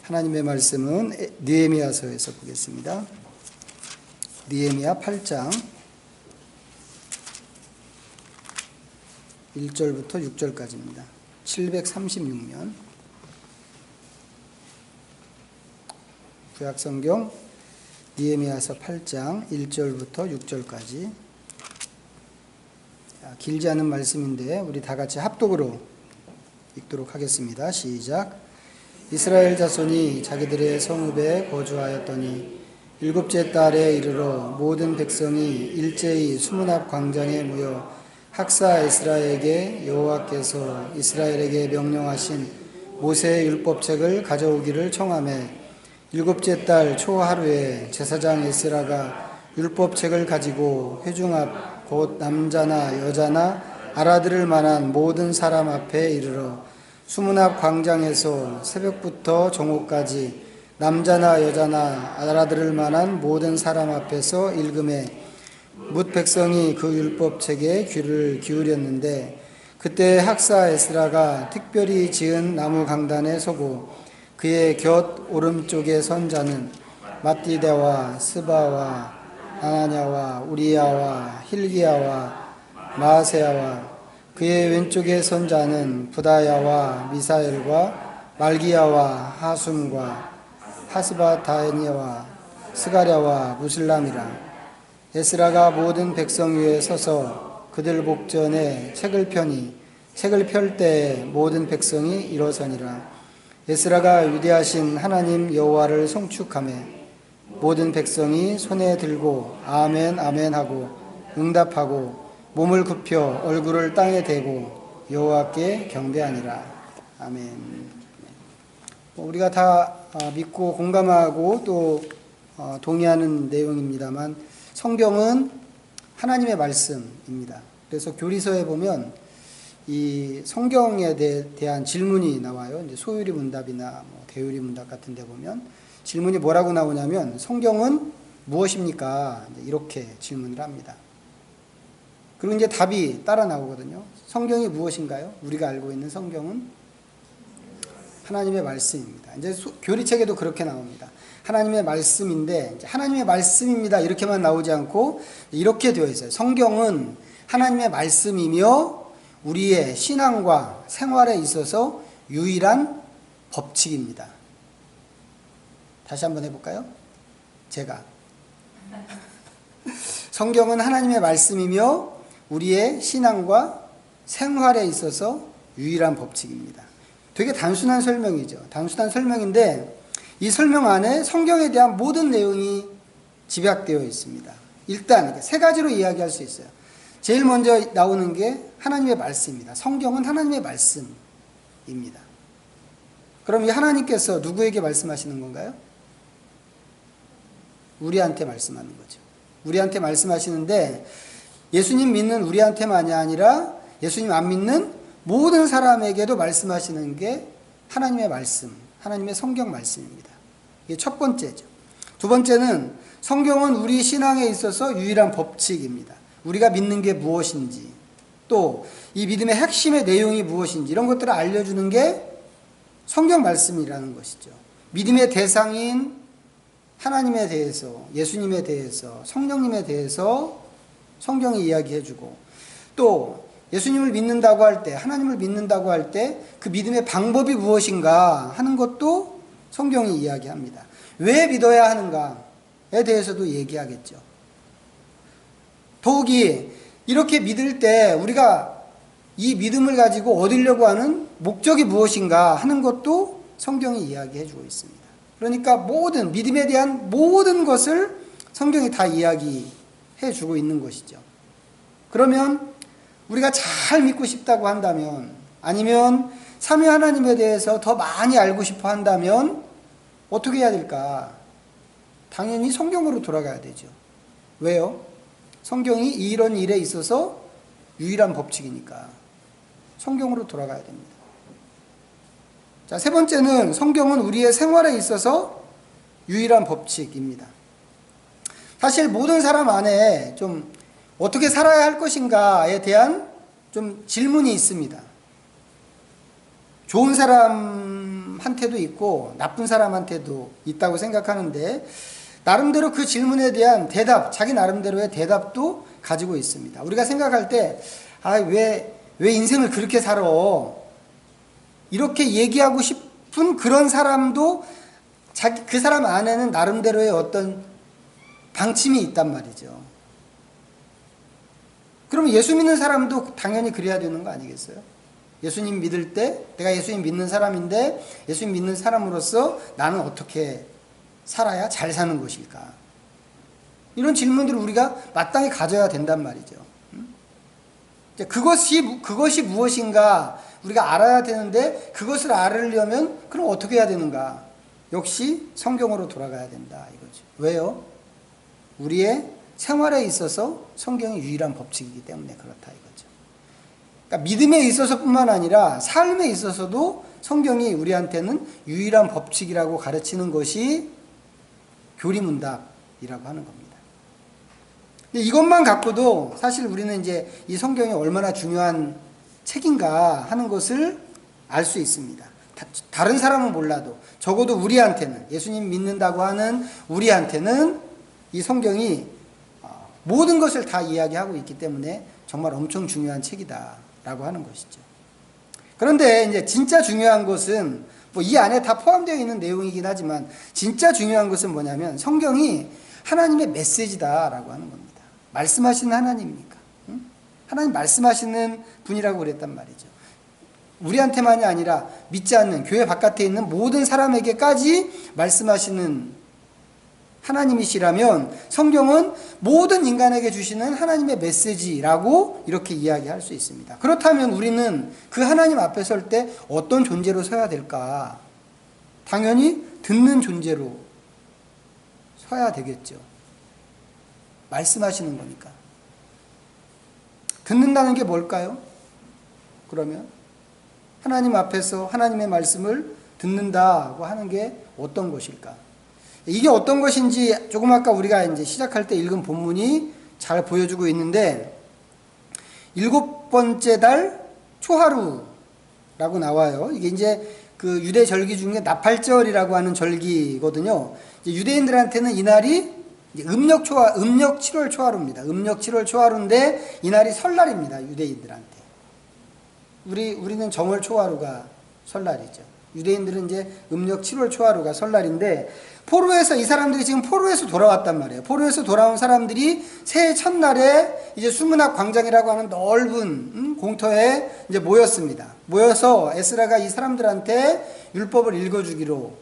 하나님의 말씀은 느헤미야서에서 보겠습니다. 느헤미야 8장 1절부터 6절까지입니다. 736년 구약성경 느헤미야서 8장 1절부터 6절까지. 길지 않은 말씀인데 우리 다 같이 합독으로 읽도록 하겠습니다. 시작. 이스라엘 자손이 자기들의 성읍에 거주하였더니 일곱째 달에 이르러 모든 백성이 일제히 수문 앞 광장에 모여 학사 에스라에게 여호와께서 이스라엘에게 명령하신 모세의 율법책을 가져오기를 청하매 일곱째 달 초하루에 제사장 에스라가 율법책을 가지고 회중 앞 곧 남자나 여자나 알아들을 만한 모든 사람 앞에 이르러 수문 앞 광장에서 새벽부터 정오까지 남자나 여자나 알아들을 만한 모든 사람 앞에서 읽음에 뭇 백성이 그 율법책에 귀를 기울였는데 그때 학사 에스라가 특별히 지은 나무 강단에 서고 그의 곁 오른쪽에 선 자는 맏디데와 스바와 아나냐와 우리야와 힐기야와 마아세야와 그의 왼쪽에 선 자는 부다야와 미사엘과 말기야와 하숨과 하스바다니야와 스가랴와 무슬람이라. 에스라가 모든 백성 위에 서서 그들 복전에 책을 펴니 책을 펼 때에 모든 백성이 일어서니라. 에스라가 위대하신 하나님 여호와를 송축하며 모든 백성이 손에 들고 아멘 아멘 하고 응답하고 몸을 굽혀 얼굴을 땅에 대고 여호와께 경배하니라. 아멘. 우리가 다 믿고 공감하고 또 동의하는 내용입니다만 성경은 하나님의 말씀입니다. 그래서 교리서에 보면 이 성경에 대한 질문이 나와요. 이제 소유리 문답이나 대유리 문답 같은 데 보면 질문이 뭐라고 나오냐면 성경은 무엇입니까? 이렇게 질문을 합니다. 그리고 이제 답이 따라 나오거든요. 성경이 무엇인가요? 우리가 알고 있는 성경은 하나님의 말씀입니다. 이제 교리책에도 그렇게 나옵니다. 하나님의 말씀인데 이제 하나님의 말씀입니다 이렇게만 나오지 않고 이렇게 되어 있어요. 성경은 하나님의 말씀이며 우리의 신앙과 생활에 있어서 유일한 법칙입니다. 다시 한번 해볼까요? 제가 성경은 하나님의 말씀이며 우리의 신앙과 생활에 있어서 유일한 법칙입니다. 되게 단순한 설명이죠. 단순한 설명인데 이 설명 안에 성경에 대한 모든 내용이 집약되어 있습니다. 일단 세 가지로 이야기할 수 있어요. 제일 먼저 나오는 게 하나님의 말씀입니다. 성경은 하나님의 말씀입니다. 그럼 이 하나님께서 누구에게 말씀하시는 건가요? 우리한테 말씀하는 거죠. 우리한테 말씀하시는데 예수님 믿는 우리한테만이 아니라 예수님 안 믿는 모든 사람에게도 말씀하시는 게 하나님의 말씀, 하나님의 성경 말씀입니다. 이게 첫 번째죠. 두 번째는 성경은 우리 신앙에 있어서 유일한 법칙입니다. 우리가 믿는 게 무엇인지 또 이 믿음의 핵심의 내용이 무엇인지 이런 것들을 알려주는 게 성경 말씀이라는 것이죠. 믿음의 대상인 하나님에 대해서, 예수님에 대해서, 성령님에 대해서 성경이 이야기해주고 또 예수님을 믿는다고 할 때, 하나님을 믿는다고 할 때 그 믿음의 방법이 무엇인가 하는 것도 성경이 이야기합니다. 왜 믿어야 하는가에 대해서도 얘기하겠죠. 더욱이 이렇게 믿을 때 우리가 이 믿음을 가지고 얻으려고 하는 목적이 무엇인가 하는 것도 성경이 이야기해주고 있습니다. 그러니까 모든 믿음에 대한 모든 것을 성경이 다 이야기해주고 있는 것이죠. 그러면 우리가 잘 믿고 싶다고 한다면 아니면 삼위 하나님에 대해서 더 많이 알고 싶어 한다면 어떻게 해야 될까? 당연히 성경으로 돌아가야 되죠. 왜요? 성경이 이런 일에 있어서 유일한 법칙이니까 성경으로 돌아가야 됩니다. 자, 세 번째는 성경은 우리의 생활에 있어서 유일한 법칙입니다. 사실 모든 사람 안에 좀 어떻게 살아야 할 것인가에 대한 좀 질문이 있습니다. 좋은 사람한테 사람한테도 있고 나쁜 사람한테도 있다고 생각하는데 나름대로 그 질문에 대한 대답, 자기 나름대로의 대답도 가지고 있습니다. 우리가 생각할 때 왜 인생을 그렇게 살아? 이렇게 얘기하고 싶은 그런 사람도 그 사람 안에는 나름대로의 어떤 방침이 있단 말이죠. 그러면 예수 믿는 사람도 당연히 그래야 되는 거 아니겠어요? 예수님 믿을 때 내가 예수님 믿는 사람인데 예수님 믿는 사람으로서 나는 어떻게 살아야 잘 사는 것일까? 이런 질문들을 우리가 마땅히 가져야 된단 말이죠. 그것이 무엇인가 우리가 알아야 되는데 그것을 알으려면 그럼 어떻게 해야 되는가? 역시 성경으로 돌아가야 된다 이거죠. 왜요? 우리의 생활에 있어서 성경이 유일한 법칙이기 때문에 그렇다 이거죠. 그러니까 믿음에 있어서뿐만 아니라 삶에 있어서도 성경이 우리한테는 유일한 법칙이라고 가르치는 것이 교리문답이라고 하는 겁니다. 근데 이것만 갖고도 사실 우리는 이제 이 성경이 얼마나 중요한 책인가 하는 것을 알 수 있습니다. 다른 사람은 몰라도 적어도 우리한테는 예수님 믿는다고 하는 우리한테는 이 성경이 모든 것을 다 이야기하고 있기 때문에 정말 엄청 중요한 책이다라고 하는 것이죠. 그런데 이제 진짜 중요한 것은 뭐 이 안에 다 포함되어 있는 내용이긴 하지만 진짜 중요한 것은 뭐냐면 성경이 하나님의 메시지다라고 하는 겁니다. 말씀하시는 하나님입니까? 응? 하나님 말씀하시는 분이라고 그랬단 말이죠. 우리한테만이 아니라 믿지 않는 교회 바깥에 있는 모든 사람에게까지 말씀하시는 하나님이시라면 성경은 모든 인간에게 주시는 하나님의 메시지라고 이렇게 이야기할 수 있습니다. 그렇다면 우리는 그 하나님 앞에 설 때 어떤 존재로 서야 될까? 당연히 듣는 존재로 서야 되겠죠. 말씀하시는 거니까. 듣는다는 게 뭘까요? 그러면 하나님 앞에서 하나님의 말씀을 듣는다고 하는 게 어떤 것일까? 이게 어떤 것인지 조금 아까 우리가 이제 시작할 때 읽은 본문이 잘 보여주고 있는데 7번째 달 초하루라고 나와요. 이게 이제 그 유대 절기 중에 나팔절이라고 하는 절기거든요. 이제 유대인들한테는 이날이 음력 7월 초하루입니다. 음력 7월 초하루인데 이날이 설날입니다. 유대인들한테. 우리는 정월 초하루가 설날이죠. 유대인들은 이제 음력 7월 초하루가 설날인데 포로에서 이 사람들이 지금 포로에서 돌아왔단 말이에요. 포로에서 돌아온 사람들이 새해 첫날에 이제 수문학 광장이라고 하는 넓은 공터에 이제 모였습니다. 모여서 에스라가 이 사람들한테 율법을 읽어주기로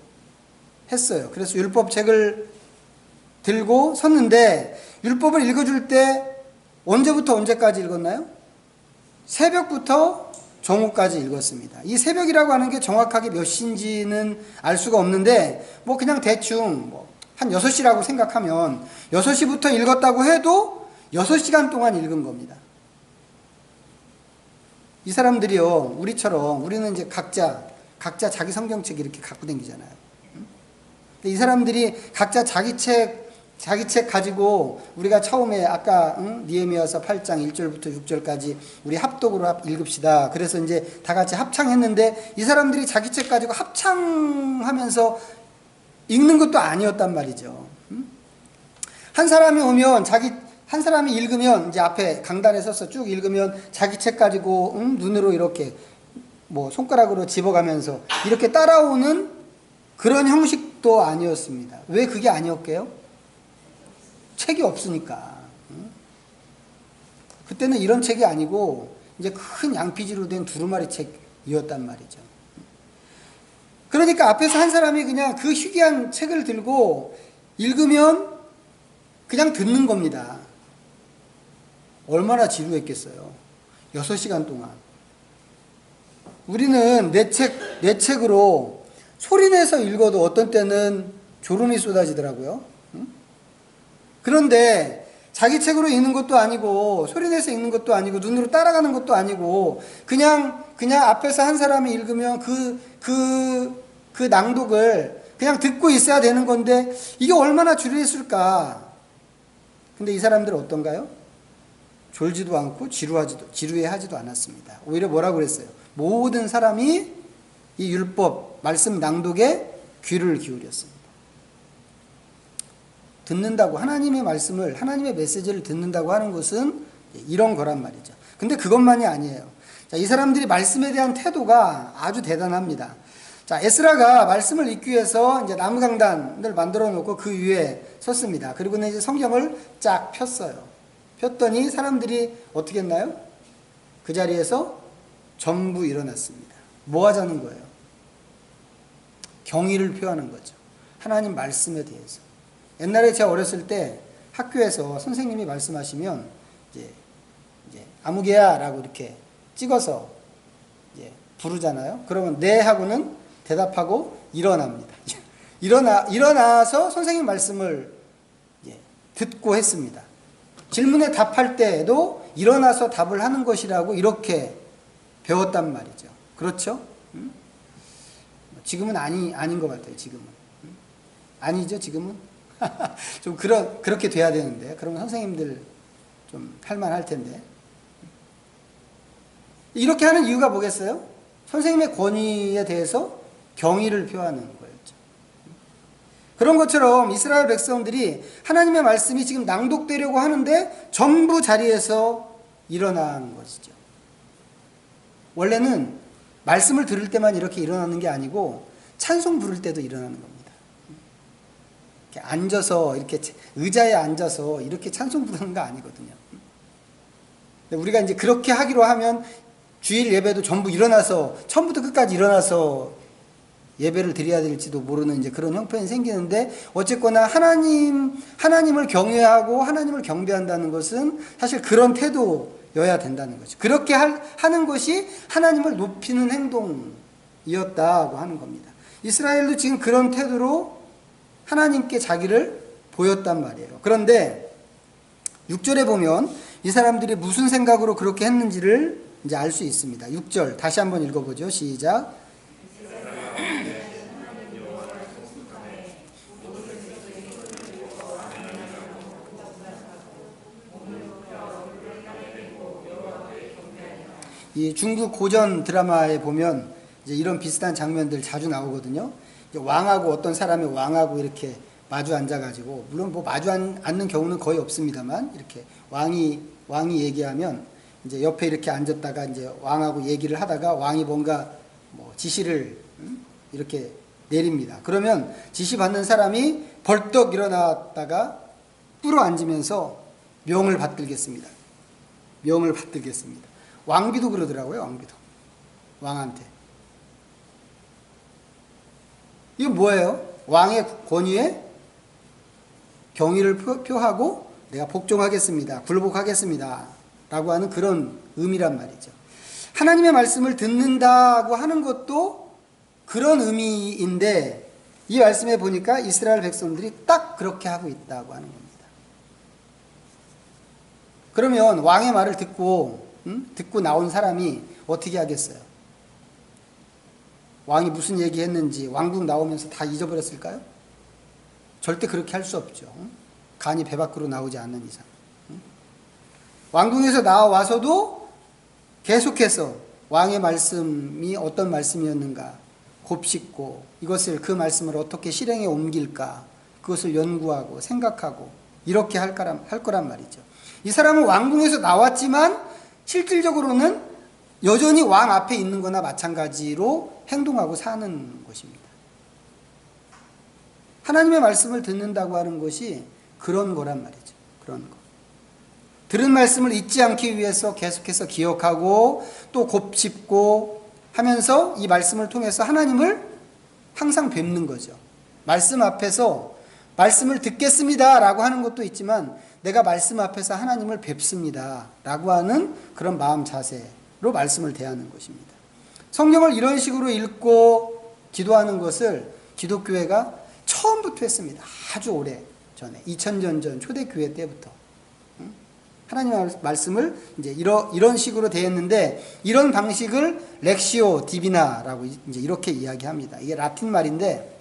했어요. 그래서 율법책을 들고 섰는데 율법을 읽어줄 때 언제부터 언제까지 읽었나요? 새벽부터 정오까지 읽었습니다. 이 새벽이라고 하는 게 정확하게 몇 시인지는 알 수가 없는데 뭐 그냥 대충 한 6시라고 생각하면 6시부터 읽었다고 해도 6시간 동안 읽은 겁니다. 이 사람들이요, 우리는 이제 각자 자기 성경책 이렇게 갖고 다니잖아요. 근데 이 사람들이 각자 자기 책 가지고 우리가 처음에 아까 니에미야서 8장 1절부터 6절까지 우리 합독으로 읽읍시다. 그래서 이제 다 같이 합창했는데 이 사람들이 자기 책 가지고 합창하면서 읽는 것도 아니었단 말이죠. 한 사람이 오면 한 사람이 읽으면 이제 앞에 강단에 서서 쭉 읽으면 자기 책 가지고 눈으로 이렇게 뭐 손가락으로 집어가면서 이렇게 따라오는 그런 형식도 아니었습니다. 왜 그게 아니었게요? 책이 없으니까. 그때는 이런 책이 아니고 이제 큰 양피지로 된 두루마리 책이었단 말이죠. 그러니까 앞에서 한 사람이 그냥 그 희귀한 책을 들고 읽으면 그냥 듣는 겁니다. 얼마나 지루했겠어요. 6시간 동안. 우리는 내 책으로 소리내서 읽어도 어떤 때는 졸음이 쏟아지더라고요. 그런데 자기 책으로 읽는 것도 아니고 소리내서 읽는 것도 아니고 눈으로 따라가는 것도 아니고 그냥 앞에서 한 사람이 읽으면 그 낭독을 그냥 듣고 있어야 되는 건데 이게 얼마나 지루했을까. 근데 이 사람들은 어떤가요? 졸지도 않고 지루해하지도 않았습니다. 오히려 뭐라고 그랬어요? 모든 사람이 이 율법 말씀 낭독에 귀를 기울였습니다. 듣는다고 하나님의 말씀을 하나님의 메시지를 듣는다고 하는 것은 이런 거란 말이죠. 근데 그것만이 아니에요. 자, 이 사람들이 말씀에 대한 태도가 아주 대단합니다. 자, 에스라가 말씀을 읽기 위해서 이제 나무 강단을 만들어 놓고 그 위에 섰습니다. 그리고는 이제 성경을 쫙 폈어요. 폈더니 사람들이 어떻게 했나요? 그 자리에서 전부 일어났습니다. 뭐 하자는 거예요? 경의를 표하는 거죠. 하나님 말씀에 대해서. 옛날에 제가 어렸을 때 학교에서 선생님이 말씀하시면 이제 아무개야 라고 이렇게 찍어서 이제 부르잖아요. 그러면 네 하고는 대답하고 일어납니다. 일어나서 선생님 말씀을 듣고 했습니다. 질문에 답할 때에도 일어나서 답을 하는 것이라고 이렇게 배웠단 말이죠. 그렇죠? 지금은 아닌 것 같아요. 지금은. 아니죠, 지금은? 좀 그렇게 돼야 되는데, 그러면 선생님들 좀 할만할 텐데. 이렇게 하는 이유가 뭐겠어요? 선생님의 권위에 대해서 경의를 표하는 거였죠. 그런 것처럼 이스라엘 백성들이 하나님의 말씀이 지금 낭독되려고 하는데 전부 자리에서 일어난 것이죠. 원래는 말씀을 들을 때만 이렇게 일어나는 게 아니고 찬송 부를 때도 일어나는 겁니다. 이렇게 앉아서 이렇게 의자에 앉아서 이렇게 찬송 부르는 거 아니거든요. 우리가 이제 그렇게 하기로 하면 주일 예배도 전부 일어나서 처음부터 끝까지 일어나서 예배를 드려야 될지도 모르는 이제 그런 형편이 생기는데, 어쨌거나 하나님을 경외하고 하나님을 경배한다는 것은 사실 그런 태도여야 된다는 거죠. 그렇게 하는 것이 하나님을 높이는 행동이었다고 하는 겁니다. 이스라엘도 지금 그런 태도로 하나님께 자기를 보였단 말이에요. 그런데 6절에 보면 이 사람들이 무슨 생각으로 그렇게 했는지를 이제 알 수 있습니다. 6절 다시 한번 읽어보죠. 시작. 이 중국 고전 드라마에 보면 이제 이런 비슷한 장면들 자주 나오거든요. 이제 왕하고 어떤 사람이 왕하고 이렇게 마주 앉아가지고, 물론 뭐 마주 앉는 경우는 거의 없습니다만, 이렇게 왕이 얘기하면 이제 옆에 이렇게 앉았다가 이제 왕하고 얘기를 하다가 왕이 뭔가 뭐 지시를 이렇게 내립니다. 그러면 지시 받는 사람이 벌떡 일어났다가 꿇어 앉으면서 명을 받들겠습니다. 명을 받들겠습니다. 왕비도 그러더라고요. 왕비도 왕한테. 이건 뭐예요? 왕의 권위에 경의를 표하고 내가 복종하겠습니다, 굴복하겠습니다 라고 하는 그런 의미란 말이죠. 하나님의 말씀을 듣는다고 하는 것도 그런 의미인데, 이 말씀에 보니까 이스라엘 백성들이 딱 그렇게 하고 있다고 하는 겁니다. 그러면 왕의 말을 듣고 나온 사람이 어떻게 하겠어요? 왕이 무슨 얘기했는지 왕궁 나오면서 다 잊어버렸을까요? 절대 그렇게 할 수 없죠. 간이 배 밖으로 나오지 않는 이상. 왕궁에서 나와서도 계속해서 왕의 말씀이 어떤 말씀이었는가 곱씹고, 이것을 그 말씀을 어떻게 실행에 옮길까 그것을 연구하고 생각하고 이렇게 할 거란 말이죠. 이 사람은 왕궁에서 나왔지만 실질적으로는 여전히 왕 앞에 있는 거나 마찬가지로 행동하고 사는 것입니다. 하나님의 말씀을 듣는다고 하는 것이 그런 거란 말이죠. 그런 거. 들은 말씀을 잊지 않기 위해서 계속해서 기억하고 또 곱씹고 하면서 이 말씀을 통해서 하나님을 항상 뵙는 거죠. 말씀 앞에서 말씀을 듣겠습니다 라고 하는 것도 있지만, 내가 말씀 앞에서 하나님을 뵙습니다 라고 하는 그런 마음 자세로 말씀을 대하는 것입니다. 성경을 이런 식으로 읽고 기도하는 것을 기독교회가 처음부터 했습니다. 아주 오래 전에 2000년 전 초대교회 때부터 하나님의 말씀을 이제 이런 식으로 대했는데, 이런 방식을 렉시오 디비나라고 이제 이렇게 이야기합니다. 이게 라틴 말인데,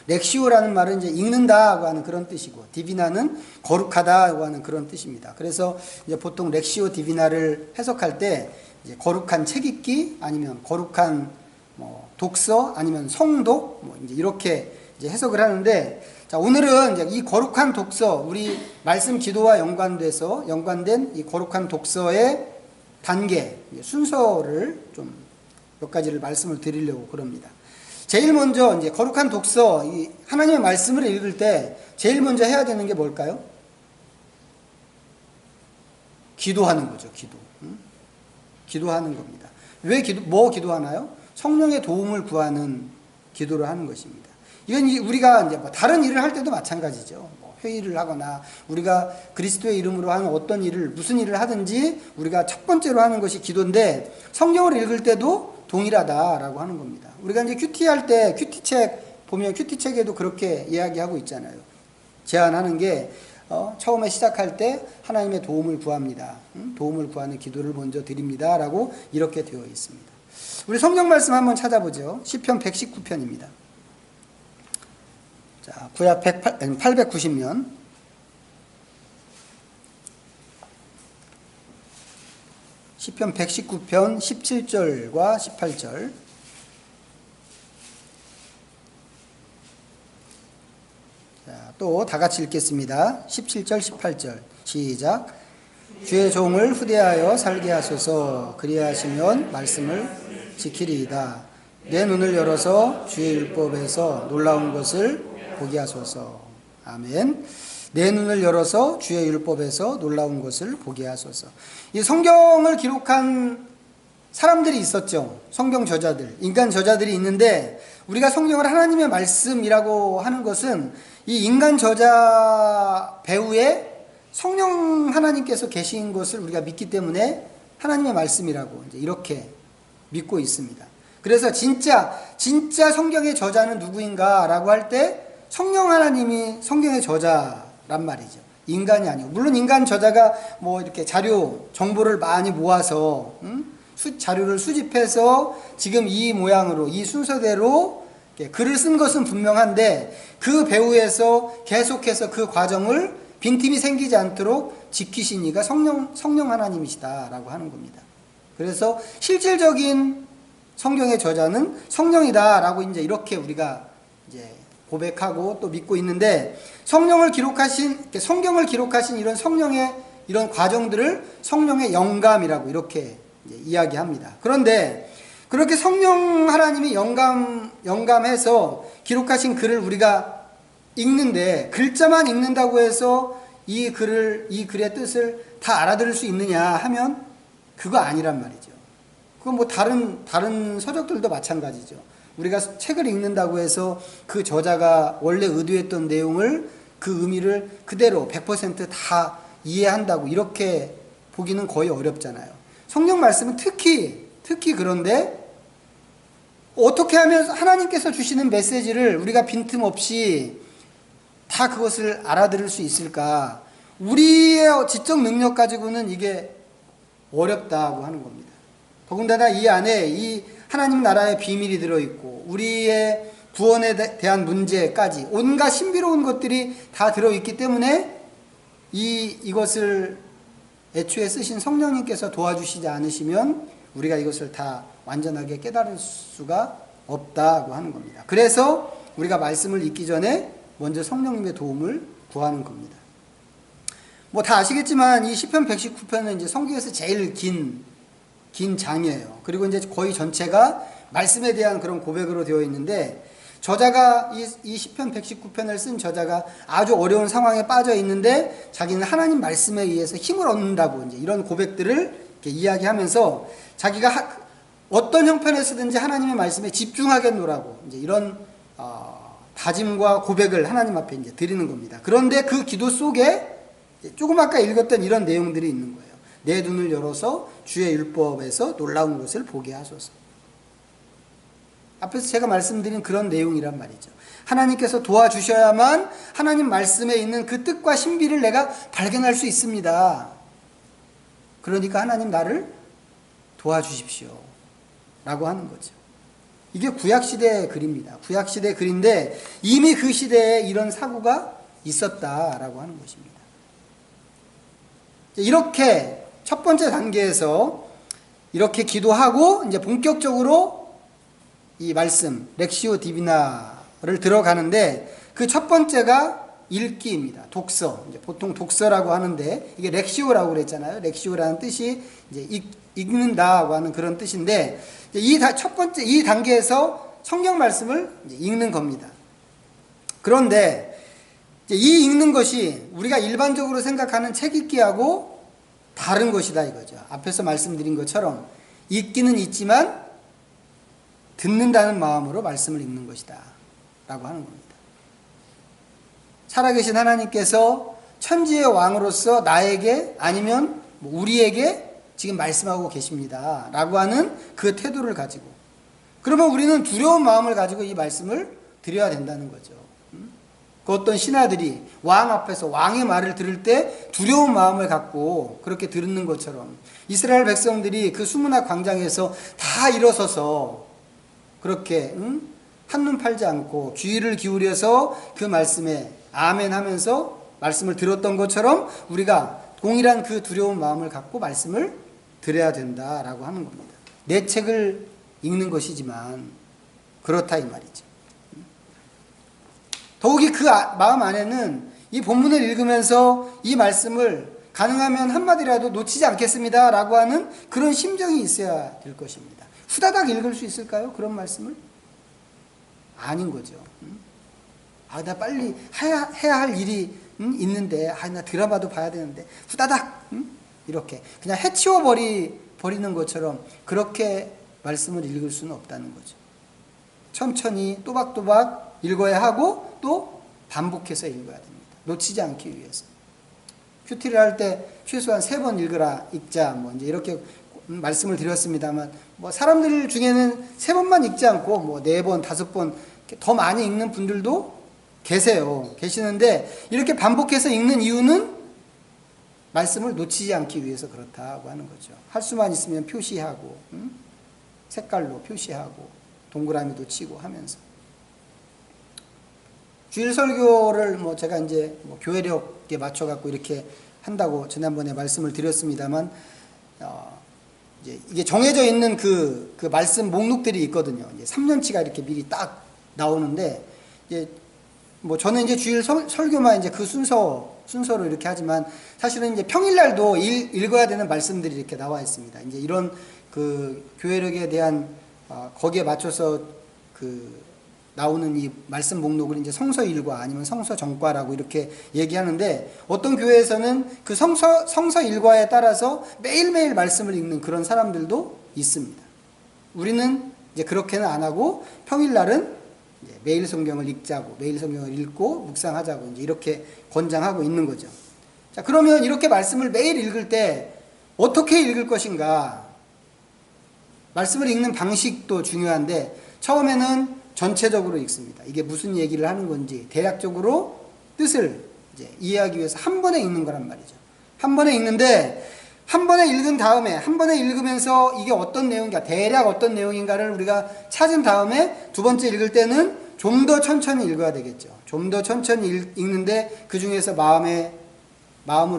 렉시오라는 말은 이제 읽는다고 하는 그런 뜻이고, 디비나는 거룩하다고 하는 그런 뜻입니다. 그래서 이제 보통 렉시오 디비나를 해석할 때 이제 거룩한 책 읽기 아니면 거룩한 뭐 독서 아니면 성독 뭐 이제 이렇게 이제 해석을 하는데, 자, 오늘은 이제 이 거룩한 독서, 우리 말씀 기도와 연관된 이 거룩한 독서의 단계, 순서를 좀 몇 가지를 말씀을 드리려고 그럽니다. 제일 먼저 이제 거룩한 독서, 이 하나님의 말씀을 읽을 때 제일 먼저 해야 되는 게 뭘까요? 기도하는 거죠. 기도하는 겁니다. 왜 뭐 기도하나요? 성령의 도움을 구하는 기도를 하는 것입니다. 이건 우리가 이제 뭐 다른 일을 할 때도 마찬가지죠. 뭐 회의를 하거나 우리가 그리스도의 이름으로 하는 어떤 일을, 무슨 일을 하든지 우리가 첫 번째로 하는 것이 기도인데, 성경을 읽을 때도 동일하다라고 하는 겁니다. 우리가 이제 큐티 할 때 큐티책 보면 큐티책에도 그렇게 이야기하고 있잖아요. 제안하는 게 처음에 시작할 때 하나님의 도움을 구합니다. 도움을 구하는 기도를 먼저 드립니다. 라고 이렇게 되어 있습니다. 우리 성경 말씀 한번 찾아보죠. 시편 119편입니다. 자, 구약 890년. 시편 119편 17절과 18절. 자, 또 다 같이 읽겠습니다. 17절, 18절. 시작. 주의 종을 후대하여 살게 하소서. 그리하시면 말씀을 지키리이다. 내 눈을 열어서 주의 율법에서 놀라운 것을 보게 하소서. 아멘. 내 눈을 열어서 주의 율법에서 놀라운 것을 보게 하소서. 이 성경을 기록한 사람들이 있었죠. 성경 저자들, 인간 저자들이 있는데, 우리가 성경을 하나님의 말씀이라고 하는 것은 이 인간 저자 배후에 성령 하나님께서 계신 것을 우리가 믿기 때문에 하나님의 말씀이라고 이제 이렇게 믿고 있습니다. 그래서 진짜 성경의 저자는 누구인가라고 할 때 성령 하나님이 성경의 저자란 말이죠. 인간이 아니고, 물론 인간 저자가 뭐 이렇게 정보를 많이 모아서 자료를 수집해서 지금 이 모양으로, 이 순서대로 글을 쓴 것은 분명한데, 그 배후에서 계속해서 그 과정을 빈틈이 생기지 않도록 지키신 이가 성령 하나님이시다라고 하는 겁니다. 그래서 실질적인 성경의 저자는 성령이다라고 이제 이렇게 우리가 이제 고백하고 또 믿고 있는데, 성경을 기록하신 이런 성령의 이런 과정들을 성령의 영감이라고 이렇게 이야기합니다. 그런데 그렇게 성령 하나님이 영감해서 기록하신 글을 우리가 읽는데, 글자만 읽는다고 해서 이 글의 뜻을 다 알아들을 수 있느냐 하면 그거 아니란 말이죠. 그건 뭐 다른 서적들도 마찬가지죠. 우리가 책을 읽는다고 해서 그 저자가 원래 의도했던 내용을, 그 의미를 그대로 100%다 이해한다고 이렇게 보기는 거의 어렵잖아요. 성경 말씀은 특히 그런데, 어떻게 하면 하나님께서 주시는 메시지를 우리가 빈틈없이 다 그것을 알아들을 수 있을까? 우리의 지적 능력 가지고는 이게 어렵다고 하는 겁니다. 더군다나 이 안에 이 하나님 나라의 비밀이 들어있고, 우리의 구원에 대한 문제까지 온갖 신비로운 것들이 다 들어있기 때문에 이것을 애초에 쓰신 성령님께서 도와주시지 않으시면 우리가 이것을 다 완전하게 깨달을 수가 없다고 하는 겁니다. 그래서 우리가 말씀을 읽기 전에 먼저 성령님의 도움을 구하는 겁니다. 뭐 다 아시겠지만 이 시편 119편은 이제 성경에서 제일 긴 장이에요. 그리고 이제 거의 전체가 말씀에 대한 그런 고백으로 되어 있는데, 저자가 이 시편 119편을 쓴 저자가 아주 어려운 상황에 빠져 있는데 자기는 하나님 말씀에 의해서 힘을 얻는다고 이제 이런 고백들을 이렇게 이야기하면서 자기가 어떤 형편에서든지 하나님의 말씀에 집중하겠노라고 이제 이런 다짐과 고백을 하나님 앞에 이제 드리는 겁니다. 그런데 그 기도 속에 조금 아까 읽었던 이런 내용들이 있는 거예요. 내 눈을 열어서 주의 율법에서 놀라운 것을 보게 하소서. 앞에서 제가 말씀드린 그런 내용이란 말이죠. 하나님께서 도와주셔야만 하나님 말씀에 있는 그 뜻과 신비를 내가 발견할 수 있습니다. 그러니까 하나님 나를 도와주십시오 라고 하는 거죠. 이게 구약시대의 글입니다. 구약시대의 글인데 이미 그 시대에 이런 사고가 있었다라고 하는 것입니다. 이렇게 첫 번째 단계에서 이렇게 기도하고 이제 본격적으로 이 말씀 렉시오 디비나를 들어가는데 그 첫 번째가 읽기입니다. 독서. 이제 보통 독서라고 하는데 이게 렉시오라고 그랬잖아요. 렉시오라는 뜻이 이제 읽는다고 하는 그런 뜻인데 첫 번째 이 단계에서 성경 말씀을 이제 읽는 겁니다. 그런데 이 읽는 것이 우리가 일반적으로 생각하는 책 읽기하고 다른 것이다 이거죠. 앞에서 말씀드린 것처럼 읽기는 있지만 듣는다는 마음으로 말씀을 읽는 것이다 라고 하는 겁니다. 살아계신 하나님께서 천지의 왕으로서 나에게 아니면 우리에게 지금 말씀하고 계십니다 라고 하는 그 태도를 가지고, 그러면 우리는 두려운 마음을 가지고 이 말씀을 드려야 된다는 거죠. 그 어떤 신하들이 왕 앞에서 왕의 말을 들을 때 두려운 마음을 갖고 그렇게 듣는 것처럼 이스라엘 백성들이 그 수문학 광장에서 다 일어서서 그렇게 한눈 팔지 않고 귀를 기울여서 그 말씀에 아멘 하면서 말씀을 들었던 것처럼 우리가 동일한 그 두려운 마음을 갖고 말씀을 드려야 된다라고 하는 겁니다. 내 책을 읽는 것이지만 그렇다 이 말이죠. 더욱이 그 마음 안에는 이 본문을 읽으면서 이 말씀을 가능하면 한마디라도 놓치지 않겠습니다 라고 하는 그런 심정이 있어야 될 것입니다. 후다닥 읽을 수 있을까요? 그런 말씀을? 아닌 거죠. 나 빨리 해야 할 일이 있는데 나 드라마도 봐야 되는데 후다닥 이렇게 그냥 해치워 버리는 것처럼 그렇게 말씀을 읽을 수는 없다는 거죠. 천천히 또박또박 읽어야 하고 또 반복해서 읽어야 됩니다. 놓치지 않기 위해서. 큐티를 할 때 최소한 3번 읽자 뭐 이제 이렇게 말씀을 드렸습니다만, 뭐 사람들 중에는 3번만 읽지 않고 4번, 5번 더 많이 읽는 분들도 계시는데 이렇게 반복해서 읽는 이유는 말씀을 놓치지 않기 위해서 그렇다고 하는 거죠. 할 수만 있으면 표시하고 색깔로 표시하고 동그라미도 치고 하면서. 주일 설교를 제가 이제 교회력에 맞춰갖고 이렇게 한다고 지난번에 말씀을 드렸습니다만, 이제 이게 정해져 있는 그 말씀 목록들이 있거든요. 이제 3년치가 이렇게 미리 딱 나오는데, 이제 저는 이제 주일 설교만 이제 그 순서로 이렇게 하지만 사실은 이제 평일날도 읽어야 되는 말씀들이 이렇게 나와 있습니다. 이제 이런 그 교회력에 대한 거기에 맞춰서 나오는 이 말씀 목록을 이제 성서일과 아니면 성서정과라고 이렇게 얘기하는데, 어떤 교회에서는 그 성서일과에 따라서 매일매일 말씀을 읽는 그런 사람들도 있습니다. 우리는 이제 그렇게는 안 하고 평일날은 이제 매일 성경을 읽자고, 매일 성경을 읽고 묵상하자고 이제 이렇게 권장하고 있는 거죠. 자, 그러면 이렇게 말씀을 매일 읽을 때 어떻게 읽을 것인가? 말씀을 읽는 방식도 중요한데, 처음에는 전체적으로 읽습니다. 이게 무슨 얘기를 하는 건지 대략적으로 뜻을 이제 이해하기 위해서 한 번에 읽는 거란 말이죠. 한 번에 읽는데, 한 번에 읽은 다음에, 한 번에 읽으면서 이게 어떤 내용인가, 대략 어떤 내용인가를 우리가 찾은 다음에 두 번째 읽을 때는 좀 더 천천히 읽어야 되겠죠. 좀 더 천천히 읽는데 그 중에서 마음을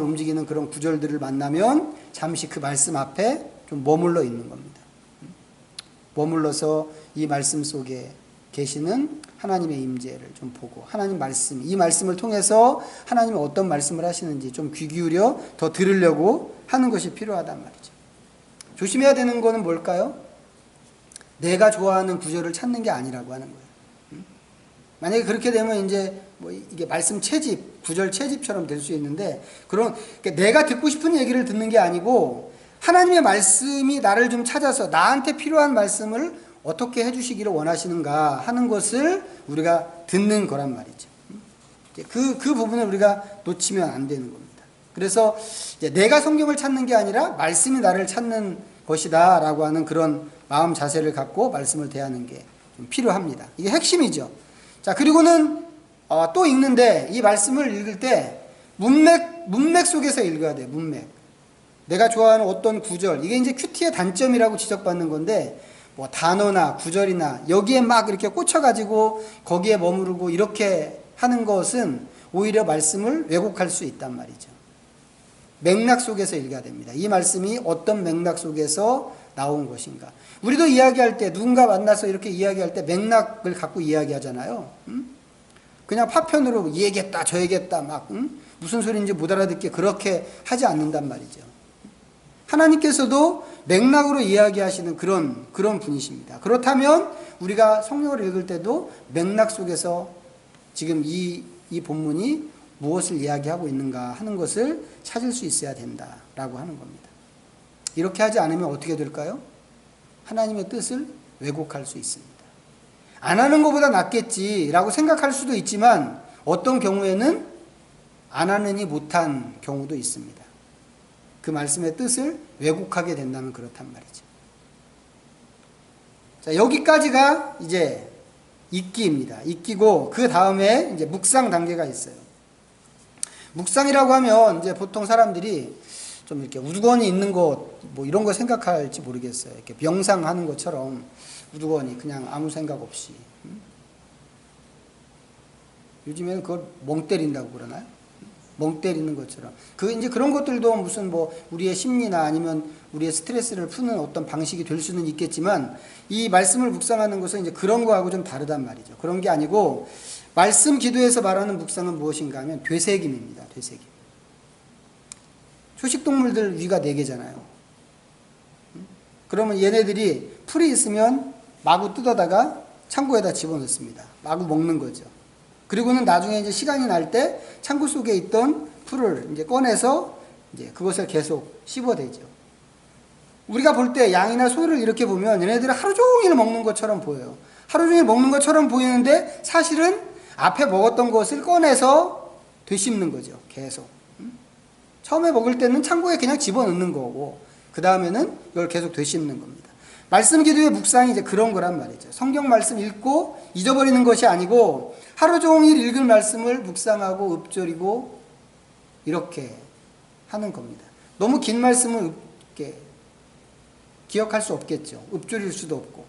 움직이는 그런 구절들을 만나면 잠시 그 말씀 앞에 좀 머물러 있는 겁니다. 머물러서 이 말씀 속에 계시는 하나님의 임재를 좀 보고, 하나님 말씀, 이 말씀을 통해서 하나님이 어떤 말씀을 하시는지 좀 귀 기울여 더 들으려고 하는 것이 필요하단 말이죠. 조심해야 되는 거는 뭘까요? 내가 좋아하는 구절을 찾는 게 아니라고 하는 거예요. 만약에 그렇게 되면 이제 이게 말씀 채집, 구절 채집처럼 될 수 있는데, 그러니까 내가 듣고 싶은 얘기를 듣는 게 아니고 하나님의 말씀이 나를 좀 찾아서 나한테 필요한 말씀을 어떻게 해주시기를 원하시는가 하는 것을 우리가 듣는 거란 말이죠. 그 부분을 우리가 놓치면 안 되는 겁니다. 그래서 이제 내가 성경을 찾는 게 아니라 말씀이 나를 찾는 것이다 라고 하는 그런 마음 자세를 갖고 말씀을 대하는 게 좀 필요합니다. 이게 핵심이죠. 자, 그리고는 또 읽는데, 이 말씀을 읽을 때 문맥 속에서 읽어야 돼요. 문맥. 내가 좋아하는 어떤 구절, 이게 이제 큐티의 단점이라고 지적받는 건데, 단어나 구절이나 여기에 막 이렇게 꽂혀가지고 거기에 머무르고 이렇게 하는 것은 오히려 말씀을 왜곡할 수 있단 말이죠. 맥락 속에서 읽어야 됩니다. 이 말씀이 어떤 맥락 속에서 나온 것인가. 우리도 이야기할 때 누군가 만나서 이렇게 이야기할 때 맥락을 갖고 이야기하잖아요. 그냥 파편으로 이 얘기했다 저 얘기했다 막 무슨 소리인지 못 알아듣게 그렇게 하지 않는단 말이죠. 하나님께서도 맥락으로 이야기하시는 그런 분이십니다. 그렇다면 우리가 성경을 읽을 때도 맥락 속에서 지금 이 본문이 무엇을 이야기하고 있는가 하는 것을 찾을 수 있어야 된다라고 하는 겁니다. 이렇게 하지 않으면 어떻게 될까요? 하나님의 뜻을 왜곡할 수 있습니다. 안 하는 것보다 낫겠지라고 생각할 수도 있지만 어떤 경우에는 안 하느니 못한 경우도 있습니다. 그 말씀의 뜻을 왜곡하게 된다면 그렇단 말이죠. 자, 여기까지가 이제 읽기입니다. 읽기고 그 다음에 이제 묵상 단계가 있어요. 묵상이라고 하면 이제 보통 사람들이 좀 이렇게 우두커니 있는 것 뭐 이런 거 생각할지 모르겠어요. 이렇게 명상하는 것처럼 우두커니 그냥 아무 생각 없이. 요즘에는 그걸 멍 때린다고 그러나요? 멍 때리는 것처럼. 이제 그런 것들도 무슨 뭐 우리의 심리나 아니면 우리의 스트레스를 푸는 어떤 방식이 될 수는 있겠지만 이 말씀을 묵상하는 것은 이제 그런 거하고 좀 다르단 말이죠. 그런 게 아니고 말씀 기도에서 말하는 묵상은 무엇인가 하면 되새김입니다. 되새김. 초식동물들 위가 4개잖아요. 그러면 얘네들이 풀이 있으면 마구 뜯어다가 창고에다 집어넣습니다. 마구 먹는 거죠. 그리고는 나중에 이제 시간이 날 때 창고 속에 있던 풀을 이제 꺼내서 이제 그것을 계속 씹어대죠. 우리가 볼 때 양이나 소를 이렇게 보면 얘네들은 하루 종일 먹는 것처럼 보여요. 하루 종일 먹는 것처럼 보이는데 사실은 앞에 먹었던 것을 꺼내서 되씹는 거죠. 계속. 처음에 먹을 때는 창고에 그냥 집어넣는 거고 그 다음에는 이걸 계속 되씹는 겁니다. 말씀 기도의 묵상이 이제 그런 거란 말이죠. 성경 말씀 읽고 잊어버리는 것이 아니고 하루 종일 읽은 말씀을 묵상하고 읊조리고 이렇게 하는 겁니다. 너무 긴 말씀은 기억할 수 없겠죠. 읊조릴 수도 없고.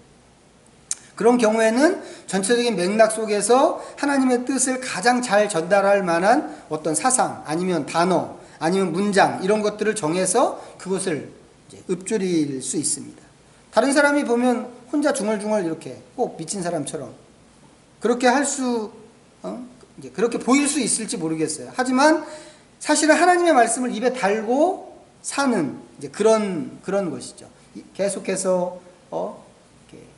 그런 경우에는 전체적인 맥락 속에서 하나님의 뜻을 가장 잘 전달할 만한 어떤 사상 아니면 단어 아니면 문장 이런 것들을 정해서 그것을 이제 읊조릴 수 있습니다. 다른 사람이 보면 혼자 중얼중얼 이렇게 꼭 미친 사람처럼 그렇게 이제 그렇게 보일 수 있을지 모르겠어요. 하지만 사실은 하나님의 말씀을 입에 달고 사는 이제 그런 것이죠. 계속해서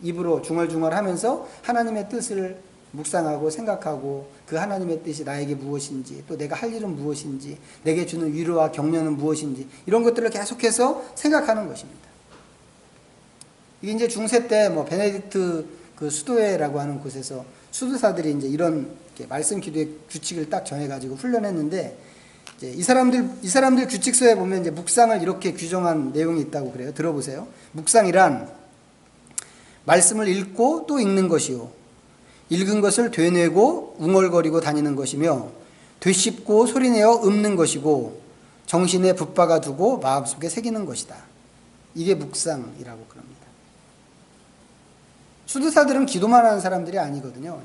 입으로 중얼중얼 하면서 하나님의 뜻을 묵상하고 생각하고 그 하나님의 뜻이 나에게 무엇인지 또 내가 할 일은 무엇인지 내게 주는 위로와 격려는 무엇인지 이런 것들을 계속해서 생각하는 것입니다. 이게 이제 중세 때 뭐 베네딕트 그 수도회라고 하는 곳에서 수도사들이 이제 이런 말씀 기도의 규칙을 딱 정해가지고 훈련했는데 이제 이 사람들 규칙서에 보면 이제 묵상을 이렇게 규정한 내용이 있다고 그래요. 들어보세요. 묵상이란 말씀을 읽고 또 읽는 것이요. 읽은 것을 되뇌고 웅얼거리고 다니는 것이며 되씹고 소리내어 읊는 것이고 정신에 붙박아 두고 마음속에 새기는 것이다. 이게 묵상이라고 그럽니다. 수도사들은 기도만 하는 사람들이 아니거든요.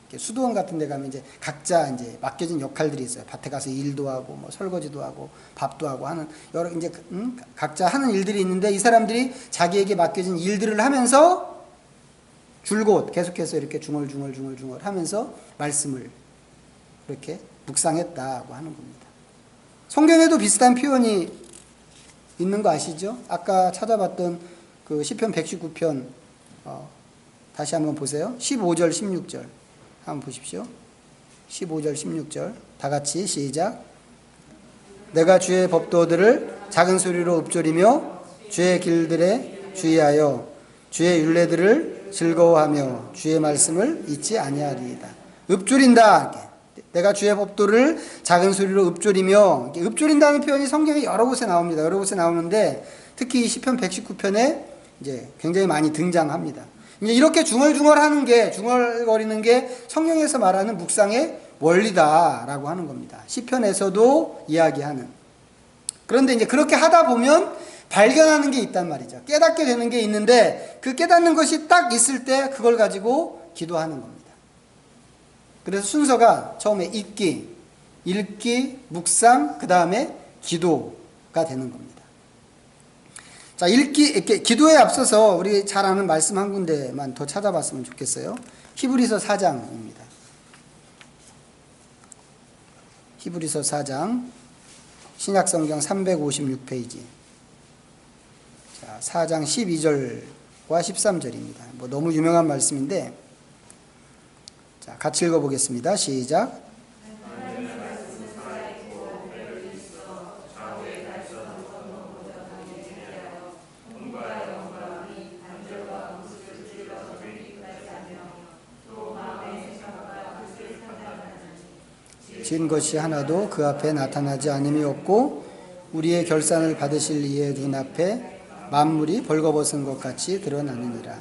이제 수도원 같은 데 가면 이제 각자 이제 맡겨진 역할들이 있어요. 밭에 가서 일도 하고 뭐 설거지도 하고 밥도 하고 하는 여러 이제 각자 하는 일들이 있는데 이 사람들이 자기에게 맡겨진 일들을 하면서 줄곧 계속해서 이렇게 중얼중얼 하면서 말씀을 이렇게 묵상했다고 하는 겁니다. 성경에도 비슷한 표현이 있는 거 아시죠? 아까 찾아봤던 그 시편 119편 다시 한번 보세요. 15절 16절 한번 보십시오. 15절 16절 다 같이 시작. 내가 주의 법도들을 작은 소리로 읊조리며 주의 길들에 주의하여 주의 율례들을 즐거워하며 주의 말씀을 잊지 아니하리이다. 읊조린다. 내가 주의 법도를 작은 소리로 읊조리며 읊조린다는 표현이 성경에 여러 곳에 나옵니다. 여러 곳에 나오는데 특히 시편 119편에 이제 굉장히 많이 등장합니다. 이제 이렇게 중얼거리는 게 성경에서 말하는 묵상의 원리다라고 하는 겁니다. 시편에서도 이야기하는. 그런데 이제 그렇게 하다 보면 발견하는 게 있단 말이죠. 깨닫게 되는 게 있는데 그 깨닫는 것이 딱 있을 때 그걸 가지고 기도하는 겁니다. 그래서 순서가 처음에 읽기, 묵상, 그 다음에 기도가 되는 겁니다. 자, 이렇게 기도에 앞서서 우리 잘 아는 말씀 한 군데만 더 찾아봤으면 좋겠어요. 히브리서 4장입니다. 히브리서 4장, 신약성경 356페이지. 자, 4장 12절과 13절입니다. 뭐 너무 유명한 말씀인데, 자, 같이 읽어보겠습니다. 시작. 진 것이 하나도 그 앞에 나타나지 않음이 없고 우리의 결산을 받으실 이의 눈앞에 만물이 벌거벗은 것 같이 드러나느니라.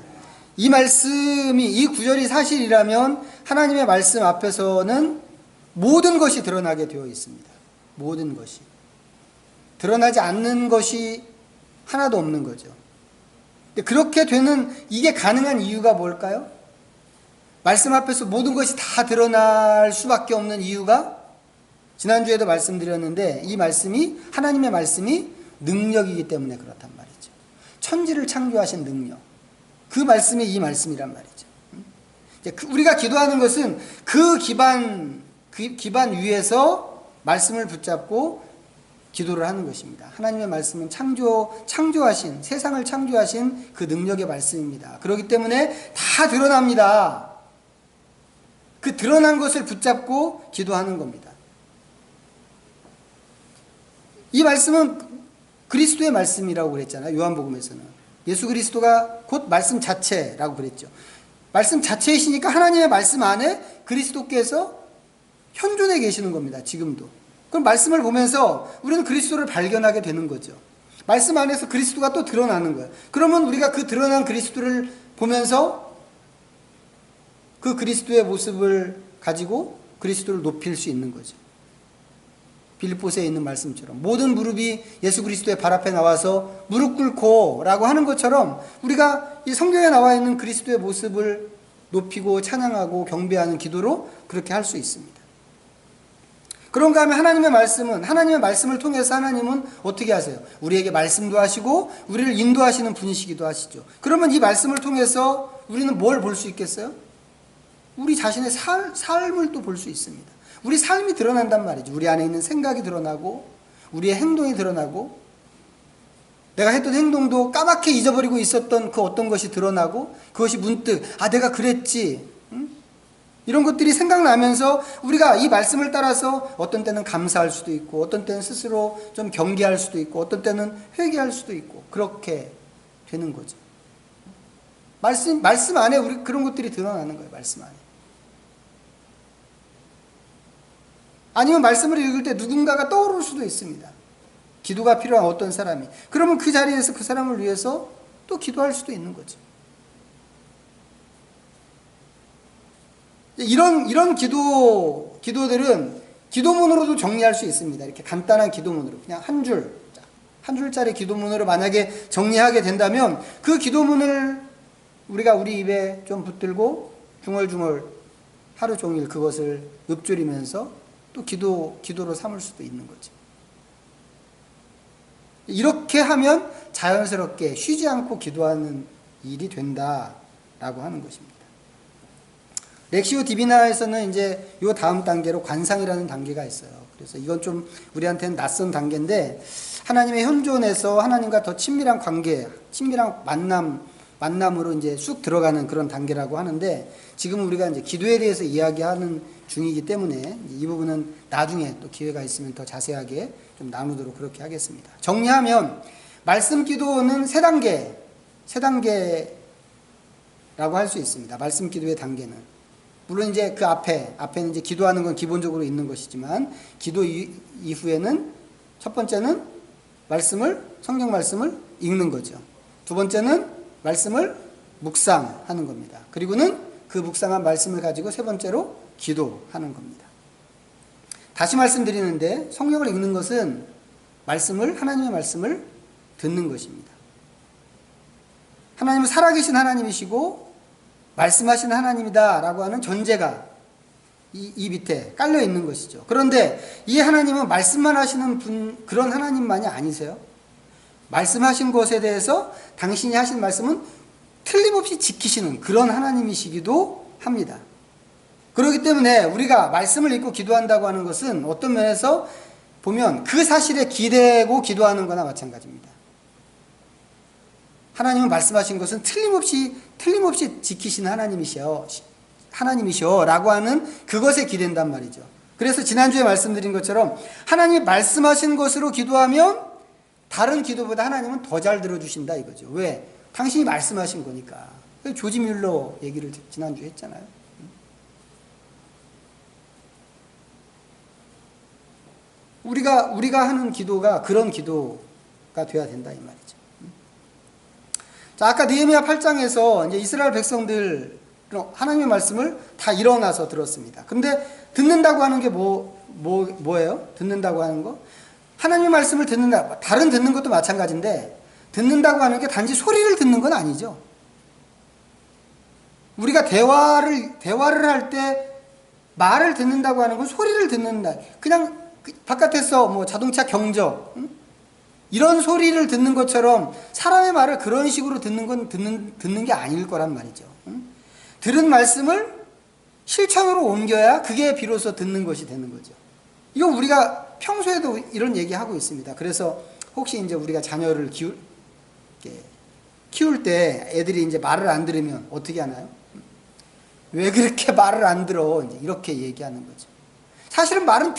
이 말씀이, 이 구절이 사실이라면 하나님의 말씀 앞에서는 모든 것이 드러나게 되어 있습니다. 모든 것이. 드러나지 않는 것이 하나도 없는 거죠. 근데 그렇게 되는, 이게 가능한 이유가 뭘까요? 말씀 앞에서 모든 것이 다 드러날 수밖에 없는 이유가, 지난주에도 말씀드렸는데, 이 말씀이, 하나님의 말씀이 능력이기 때문에 그렇단 말이죠. 천지를 창조하신 능력. 그 말씀이 이 말씀이란 말이죠. 우리가 기도하는 것은 그 기반 위에서 말씀을 붙잡고 기도를 하는 것입니다. 하나님의 말씀은 창조하신, 세상을 창조하신 그 능력의 말씀입니다. 그렇기 때문에 다 드러납니다. 그 드러난 것을 붙잡고 기도하는 겁니다. 이 말씀은 그리스도의 말씀이라고 그랬잖아요. 요한복음에서는. 예수 그리스도가 곧 말씀 자체라고 그랬죠. 말씀 자체이시니까 하나님의 말씀 안에 그리스도께서 현존해 계시는 겁니다. 지금도. 그럼 말씀을 보면서 우리는 그리스도를 발견하게 되는 거죠. 말씀 안에서 그리스도가 또 드러나는 거예요. 그러면 우리가 그 드러난 그리스도를 보면서 그 그리스도의 모습을 가지고 그리스도를 높일 수 있는 거죠. 빌립보서에 있는 말씀처럼 모든 무릎이 예수 그리스도의 발 앞에 나와서 무릎 꿇고 라고 하는 것처럼 우리가 이 성경에 나와 있는 그리스도의 모습을 높이고 찬양하고 경배하는 기도로 그렇게 할 수 있습니다. 그런가 하면 하나님의 말씀을 통해서 하나님은 어떻게 하세요? 우리에게 말씀도 하시고 우리를 인도하시는 분이시기도 하시죠. 그러면 이 말씀을 통해서 우리는 뭘 볼 수 있겠어요? 우리 자신의 삶을 또 볼 수 있습니다. 우리 삶이 드러난단 말이죠. 우리 안에 있는 생각이 드러나고 우리의 행동이 드러나고 내가 했던 행동도 까맣게 잊어버리고 있었던 그 어떤 것이 드러나고 그것이 문득 내가 그랬지, 이런 것들이 생각나면서 우리가 이 말씀을 따라서 어떤 때는 감사할 수도 있고 어떤 때는 스스로 좀 경계할 수도 있고 어떤 때는 회개할 수도 있고 그렇게 되는 거죠. 말씀 안에 우리 그런 것들이 드러나는 거예요. 말씀 안에. 아니면 말씀을 읽을 때 누군가가 떠오를 수도 있습니다. 기도가 필요한 어떤 사람이. 그러면 그 자리에서 그 사람을 위해서 또 기도할 수도 있는 거죠. 이런 기도들은 기도문으로도 정리할 수 있습니다. 이렇게 간단한 기도문으로. 그냥 한 줄짜리 기도문으로 만약에 정리하게 된다면 그 기도문을 우리가 우리 입에 좀 붙들고 중얼중얼 하루 종일 그것을 읊조리면서 또 기도로 삼을 수도 있는 거죠. 이렇게 하면 자연스럽게 쉬지 않고 기도하는 일이 된다라고 하는 것입니다. 렉시오 디비나에서는 이제 요 다음 단계로 관상이라는 단계가 있어요. 그래서 이건 좀 우리한테는 낯선 단계인데 하나님의 현존에서 하나님과 더 친밀한 관계, 친밀한 만남으로 이제 쑥 들어가는 그런 단계라고 하는데 지금 우리가 이제 기도에 대해서 이야기하는 중이기 때문에 이 부분은 나중에 또 기회가 있으면 더 자세하게 좀 나누도록 그렇게 하겠습니다. 정리하면 말씀 기도는 세 단계라고 할 수 있습니다. 말씀 기도의 단계는 물론 이제 그 앞에는 이제 기도하는 건 기본적으로 있는 것이지만 기도 이후에는 첫 번째는 성경 말씀을 읽는 거죠. 두 번째는 말씀을 묵상하는 겁니다. 그리고는 그 묵상한 말씀을 가지고 세 번째로 기도하는 겁니다. 다시 말씀드리는데 성경을 읽는 것은 하나님의 말씀을 듣는 것입니다. 하나님은 살아계신 하나님이시고 말씀하시는 하나님이다라고 하는 전제가 이 밑에 깔려 있는 것이죠. 그런데 이 하나님은 말씀만 하시는 그런 하나님만이 아니세요. 말씀하신 것에 대해서 당신이 하신 말씀은 틀림없이 지키시는 그런 하나님이시기도 합니다. 그렇기 때문에 우리가 말씀을 읽고 기도한다고 하는 것은 어떤 면에서 보면 그 사실에 기대고 기도하는 거나 마찬가지입니다. 하나님은 말씀하신 것은 틀림없이 지키시는 하나님이셔 라고 하는 그것에 기댄단 말이죠. 그래서 지난주에 말씀드린 것처럼 하나님이 말씀하신 것으로 기도하면 다른 기도보다 하나님은 더 잘 들어주신다 이거죠. 왜? 당신이 말씀하신 거니까. 조지 뮬러 얘기를 지난주에 했잖아요. 우리가 하는 기도가 그런 기도가 돼야 된다 이 말이죠. 자, 아까 느헤미야 8장에서 이제 이스라엘 백성들 하나님의 말씀을 다 일어나서 들었습니다. 근데 듣는다고 하는 게 뭐예요? 듣는다고 하는 거? 하나님의 말씀을 듣는다. 다른 듣는 것도 마찬가지인데 듣는다고 하는 게 단지 소리를 듣는 건 아니죠. 우리가 대화를 할 때 말을 듣는다고 하는 건 소리를 듣는다. 그냥 바깥에서 뭐 자동차 경적 이런 소리를 듣는 것처럼 사람의 말을 그런 식으로 듣는 건 듣는 게 아닐 거란 말이죠. 들은 말씀을 실천으로 옮겨야 그게 비로소 듣는 것이 되는 거죠. 이거 우리가 평소에도 이런 얘기하고 있습니다. 그래서 혹시 이제 우리가 자녀를 키울 때 애들이 이제 말을 안 들으면 어떻게 하나요? 왜 그렇게 말을 안 들어? 이제 이렇게 얘기하는 거죠. 사실은 말을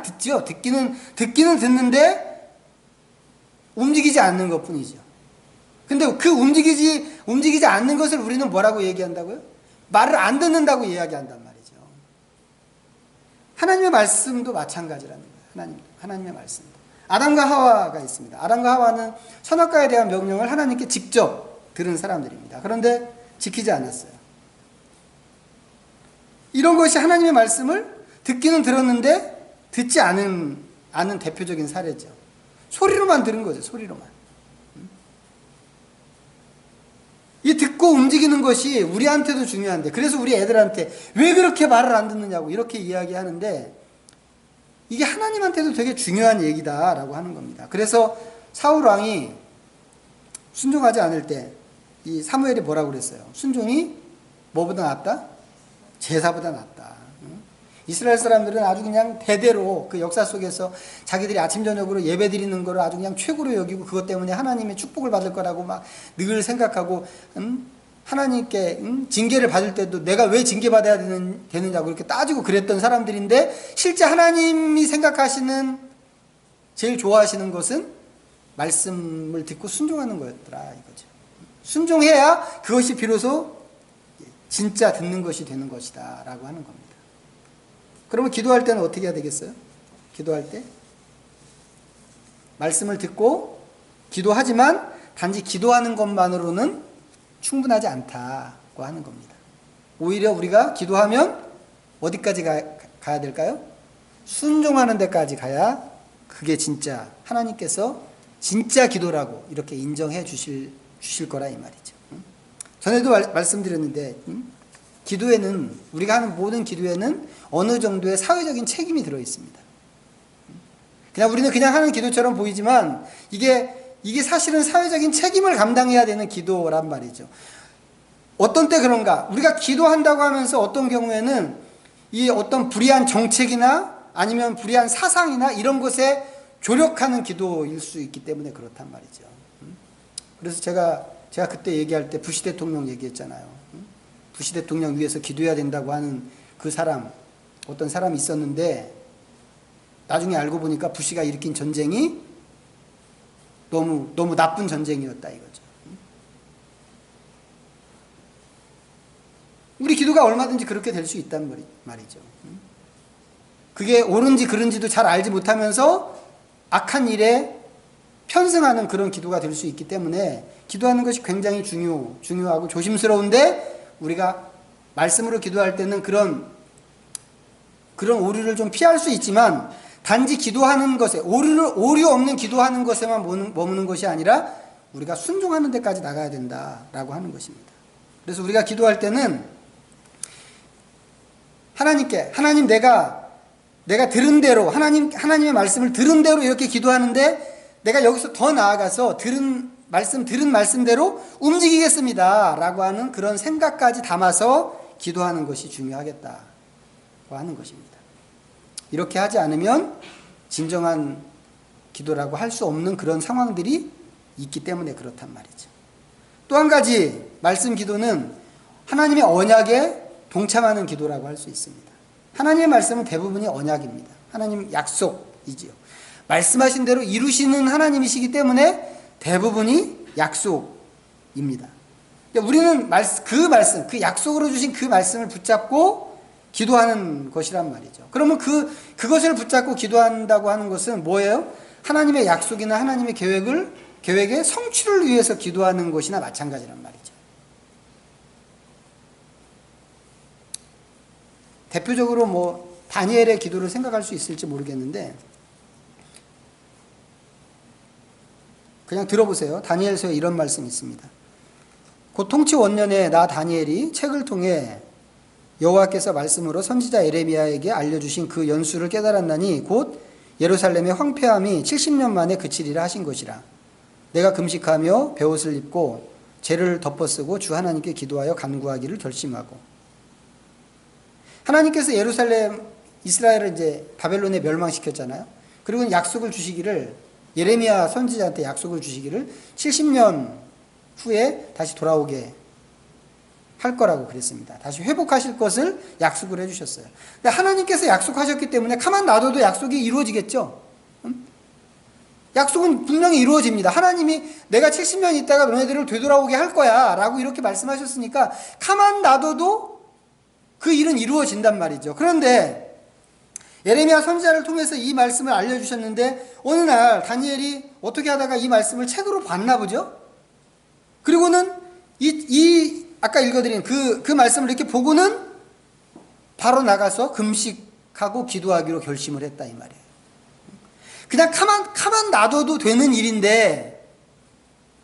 듣죠. 듣기는 듣는데 움직이지 않는 것 뿐이죠. 근데 그 움직이지 않는 것을 우리는 뭐라고 얘기한다고요? 말을 안 듣는다고 이야기한단 말이죠. 하나님의 말씀도 마찬가지라는 거예요. 하나님의 말씀도. 아담과 하와가 있습니다. 아담과 하와는 선악과에 대한 명령을 하나님께 직접 들은 사람들입니다. 그런데 지키지 않았어요. 이런 것이 하나님의 말씀을 듣기는 들었는데 듣지 않은 대표적인 사례죠. 소리로만 들은 거죠. 소리로만. 이 듣고 움직이는 것이 우리한테도 중요한데, 그래서 우리 애들한테 왜 그렇게 말을 안 듣느냐고 이렇게 이야기하는데, 이게 하나님한테도 되게 중요한 얘기다라고 하는 겁니다. 그래서 사울 왕이 순종하지 않을 때 이 사무엘이 뭐라고 그랬어요? 순종이 뭐보다 낫다? 제사보다 낫다. 이스라엘 사람들은 아주 그냥 대대로 그 역사 속에서 자기들이 아침 저녁으로 예배 드리는 거를 아주 그냥 최고로 여기고 그것 때문에 하나님의 축복을 받을 거라고 막 늘 생각하고 하나님께 징계를 받을 때도 내가 왜 징계받아야 되느냐고 이렇게 따지고 그랬던 사람들인데, 실제 하나님이 생각하시는 제일 좋아하시는 것은 말씀을 듣고 순종하는 거였더라 이거죠. 순종해야 그것이 비로소 진짜 듣는 것이 되는 것이다 라고 하는 겁니다. 그러면 기도할 때는 어떻게 해야 되겠어요? 기도할 때 말씀을 듣고 기도하지만 단지 기도하는 것만으로는 충분하지 않다고 하는 겁니다. 오히려 우리가 기도하면 어디까지 가야 될까요? 순종하는 데까지 가야 그게 진짜 하나님께서 진짜 기도라고 이렇게 인정해 주실 거라 이 말이죠. 전에도 말씀드렸는데 기도에는, 우리가 하는 모든 기도에는 어느 정도의 사회적인 책임이 들어 있습니다. 우리는 그냥 하는 기도처럼 보이지만 이게 사실은 사회적인 책임을 감당해야 되는 기도란 말이죠. 어떤 때 그런가? 우리가 기도한다고 하면서 어떤 경우에는 이 어떤 불의한 정책이나 아니면 불의한 사상이나 이런 것에 조력하는 기도일 수 있기 때문에 그렇단 말이죠. 그래서 제가 그때 얘기할 때 부시 대통령 얘기했잖아요. 부시 대통령 위해서 기도해야 된다고 하는 그 사람, 어떤 사람이 있었는데 나중에 알고 보니까 부시가 일으킨 전쟁이 너무 나쁜 전쟁이었다 이거죠. 우리 기도가 얼마든지 그렇게 될 수 있단 말이죠. 그게 옳은지 그른지도 잘 알지 못하면서 악한 일에 편승하는 그런 기도가 될 수 있기 때문에 기도하는 것이 굉장히 중요하고 조심스러운데, 우리가 말씀으로 기도할 때는 그런 오류를 좀 피할 수 있지만, 단지 기도하는 것에 오류 없는 기도하는 것에만 머무는 것이 아니라 우리가 순종하는 데까지 나가야 된다라고 하는 것입니다. 그래서 우리가 기도할 때는 하나님께, 내가 들은 대로 하나님의 말씀을 들은 대로 이렇게 기도하는데 내가 여기서 더 나아가서 들은 말씀대로 움직이겠습니다 라고 하는 그런 생각까지 담아서 기도하는 것이 중요하겠다고 하는 것입니다. 이렇게 하지 않으면 진정한 기도라고 할 수 없는 그런 상황들이 있기 때문에 그렇단 말이죠. 또 한 가지 말씀 기도는 하나님의 언약에 동참하는 기도라고 할 수 있습니다. 하나님의 말씀은 대부분이 언약입니다. 하나님 약속이지요. 말씀하신 대로 이루시는 하나님이시기 때문에 대부분이 약속입니다. 우리는 그 약속으로 주신 그 말씀을 붙잡고 기도하는 것이란 말이죠. 그러면 그것을 붙잡고 기도한다고 하는 것은 뭐예요? 하나님의 약속이나 하나님의 계획의 성취를 위해서 기도하는 것이나 마찬가지란 말이죠. 대표적으로 다니엘의 기도를 생각할 수 있을지 모르겠는데 그냥 들어보세요. 다니엘서에 이런 말씀이 있습니다. 곧 통치 원년에 나 다니엘이 책을 통해 여호와께서 말씀으로 선지자 에레미야에게 알려주신 그 연수를 깨달았나니 곧 예루살렘의 황폐함이 70년 만에 그치리라 하신 것이라. 내가 금식하며 베옷을 입고 죄를 덮어쓰고 주 하나님께 기도하여 간구하기를 결심하고. 하나님께서 이스라엘을 이제 바벨론에 멸망시켰잖아요. 그리고 약속을 주시기를, 예레미야 선지자한테 약속을 주시기를 70년 후에 다시 돌아오게 할 거라고 그랬습니다. 다시 회복하실 것을 약속을 해주셨어요. 근데 하나님께서 약속하셨기 때문에 가만 놔둬도 약속이 이루어지겠죠. 약속은 분명히 이루어집니다. 하나님이 내가 70년 있다가 너네들을 되돌아오게 할 거야 라고 이렇게 말씀하셨으니까 가만 놔둬도 그 일은 이루어진단 말이죠. 그런데 예레미야 선지자를 통해서 이 말씀을 알려주셨는데 어느 날 다니엘이 어떻게 하다가 이 말씀을 책으로 봤나 보죠. 그리고는 아까 읽어드린 그 말씀을 이렇게 보고는 바로 나가서 금식하고 기도하기로 결심을 했다 이 말이에요. 그냥 가만 놔둬도 되는 일인데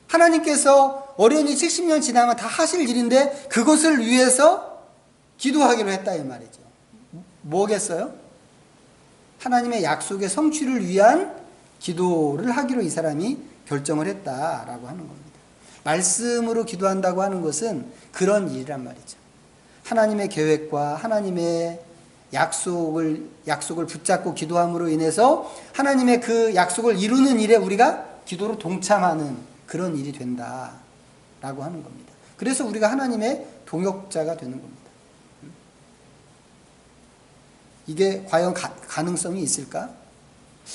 하나님께서 어련히 70년 지나면 다 하실 일인데 그것을 위해서 기도하기로 했다 이 말이죠. 뭐겠어요? 하나님의 약속의 성취를 위한 기도를 하기로 이 사람이 결정을 했다라고 하는 겁니다. 말씀으로 기도한다고 하는 것은 그런 일이란 말이죠. 하나님의 계획과 하나님의 약속을 붙잡고 기도함으로 인해서 하나님의 그 약속을 이루는 일에 우리가 기도로 동참하는 그런 일이 된다라고 하는 겁니다. 그래서 우리가 하나님의 동역자가 되는 겁니다. 이게 과연 가능성이 있을까?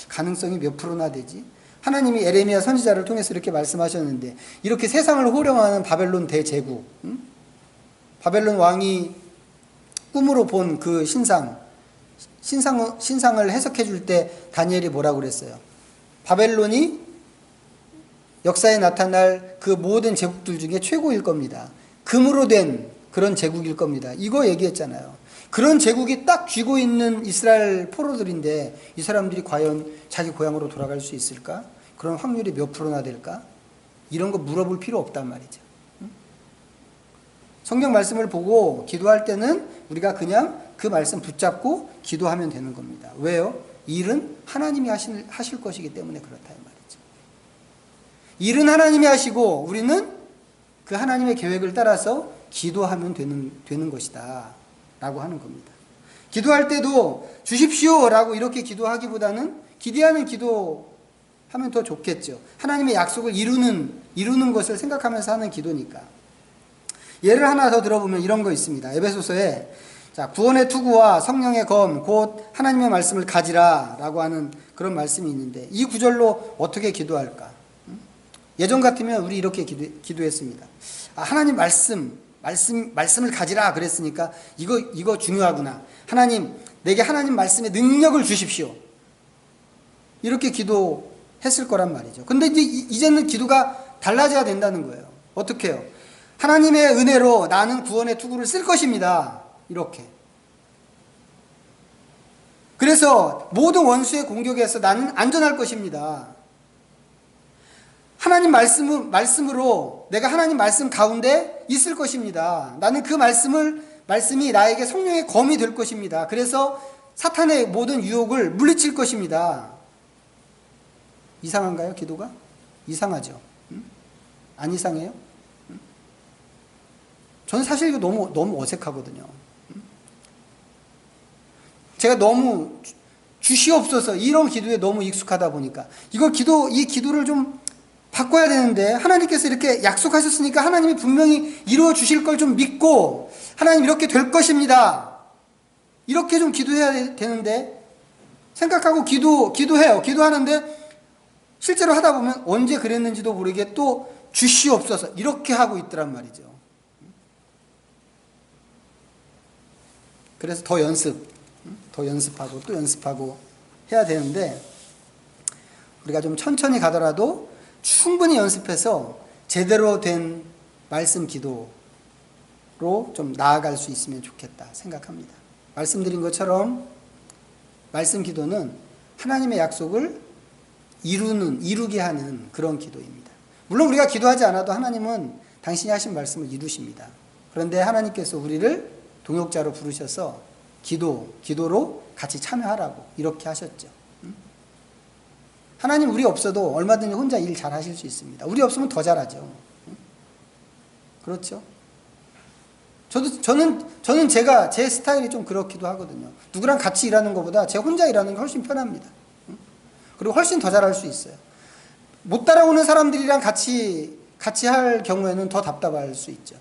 가능성이 몇 프로나 되지? 하나님이 에레미야 선지자를 통해서 이렇게 말씀하셨는데 이렇게 세상을 호령하는 바벨론 대제국, 바벨론 왕이 꿈으로 본 그 신상을 해석해 줄 때 다니엘이 뭐라고 그랬어요? 바벨론이 역사에 나타날 그 모든 제국들 중에 최고일 겁니다. 금으로 된 그런 제국일 겁니다. 이거 얘기했잖아요. 그런 제국이 딱 쥐고 있는 이스라엘 포로들인데 이 사람들이 과연 자기 고향으로 돌아갈 수 있을까? 그런 확률이 몇 프로나 될까? 이런 거 물어볼 필요 없단 말이죠. 성경 말씀을 보고 기도할 때는 우리가 그냥 그 말씀 붙잡고 기도하면 되는 겁니다. 왜요? 일은 하나님이 하실 것이기 때문에 그렇다 이 말이죠. 일은 하나님이 하시고 우리는 그 하나님의 계획을 따라서 기도하면 되는 것이다 라고 하는 겁니다. 기도할 때도 주십시오 라고 이렇게 기도하기보다는 기대하는 기도하면 더 좋겠죠. 하나님의 약속을 이루는 것을 생각하면서 하는 기도니까. 예를 하나 더 들어보면 이런 거 있습니다. 에베소서에 구원의 투구와 성령의 검 곧 하나님의 말씀을 가지라 라고 하는 그런 말씀이 있는데 이 구절로 어떻게 기도할까? 예전 같으면 우리 이렇게 기도했습니다. 하나님 말씀을 가지라 그랬으니까 이거 중요하구나. 하나님, 내게 하나님 말씀의 능력을 주십시오. 이렇게 기도했을 거란 말이죠. 근데 이제는 기도가 달라져야 된다는 거예요. 어떻게 해요? 하나님의 은혜로 나는 구원의 투구를 쓸 것입니다. 이렇게. 그래서 모든 원수의 공격에서 나는 안전할 것입니다. 하나님 말씀으로 내가 하나님 말씀 가운데 있을 것입니다. 나는 그 말씀이 나에게 성령의 검이 될 것입니다. 그래서 사탄의 모든 유혹을 물리칠 것입니다. 이상한가요? 기도가? 이상하죠. 안 이상해요? 저는 사실 이거 너무 어색하거든요. 제가 너무 주시옵소서 이런 기도에 너무 익숙하다 보니까 이 기도를 좀 바꿔야 되는데, 하나님께서 이렇게 약속하셨으니까 하나님이 분명히 이루어 주실 걸 좀 믿고, 하나님 이렇게 될 것입니다, 이렇게 좀 기도해야 되는데, 생각하고 기도해요. 기도하는데 실제로 하다 보면 언제 그랬는지도 모르게 또 주시옵소서 이렇게 하고 있더란 말이죠. 그래서 더 연습하고 또 연습하고 해야 되는데, 우리가 좀 천천히 가더라도 충분히 연습해서 제대로 된 말씀 기도로 좀 나아갈 수 있으면 좋겠다 생각합니다. 말씀드린 것처럼 말씀 기도는 하나님의 약속을 이루게 하는 그런 기도입니다. 물론 우리가 기도하지 않아도 하나님은 당신이 하신 말씀을 이루십니다. 그런데 하나님께서 우리를 동역자로 부르셔서 기도로 같이 참여하라고 이렇게 하셨죠. 하나님 우리 없어도 얼마든지 혼자 일 잘 하실 수 있습니다. 우리 없으면 더 잘하죠. 그렇죠? 저는 제 스타일이 좀 그렇기도 하거든요. 누구랑 같이 일하는 것보다 제 혼자 일하는 게 훨씬 편합니다. 그리고 훨씬 더 잘할 수 있어요. 못 따라오는 사람들이랑 같이 할 경우에는 더 답답할 수 있죠.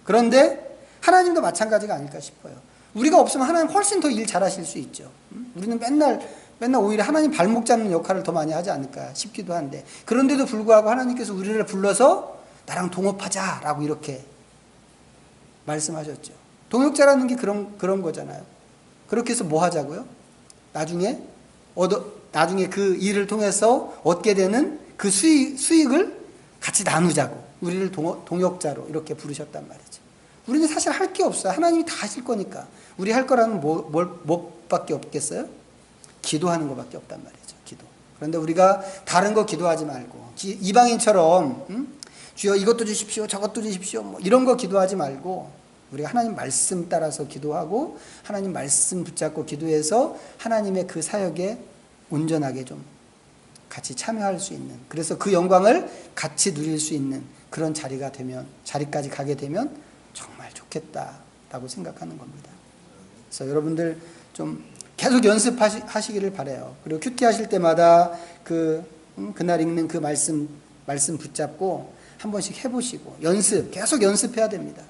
그런데 하나님도 마찬가지가 아닐까 싶어요. 우리가 없으면 하나님 훨씬 더 일 잘하실 수 있죠. 우리는 맨날 오히려 하나님 발목 잡는 역할을 더 많이 하지 않을까 싶기도 한데, 그런데도 불구하고 하나님께서 우리를 불러서 나랑 동업하자라고 이렇게 말씀하셨죠. 동역자라는 게 그런 거잖아요. 그렇게 해서 뭐 하자고요? 나중에 그 일을 통해서 얻게 되는 그 수익을 같이 나누자고, 우리를 동역자로 이렇게 부르셨단 말이죠. 우리는 사실 할 게 없어요. 하나님이 다 하실 거니까. 우리 할 거라면 뭐밖에 없겠어요? 기도하는 것밖에 없단 말이죠. 기도. 그런데 우리가 다른 거 기도하지 말고, 이방인처럼 주여 이것도 주십시오, 저것도 주십시오, 뭐 이런 거 기도하지 말고, 우리가 하나님 말씀 따라서 기도하고 하나님 말씀 붙잡고 기도해서 하나님의 그 사역에 온전하게 좀 같이 참여할 수 있는, 그래서 그 영광을 같이 누릴 수 있는 그런 자리까지 가게 되면 정말 좋겠다라고 생각하는 겁니다. 그래서 여러분들 좀 계속 연습하시기를 바라요. 그리고 큐티 하실 때마다 그날 읽는 그 말씀 붙잡고 한 번씩 해보시고 계속 연습해야 됩니다.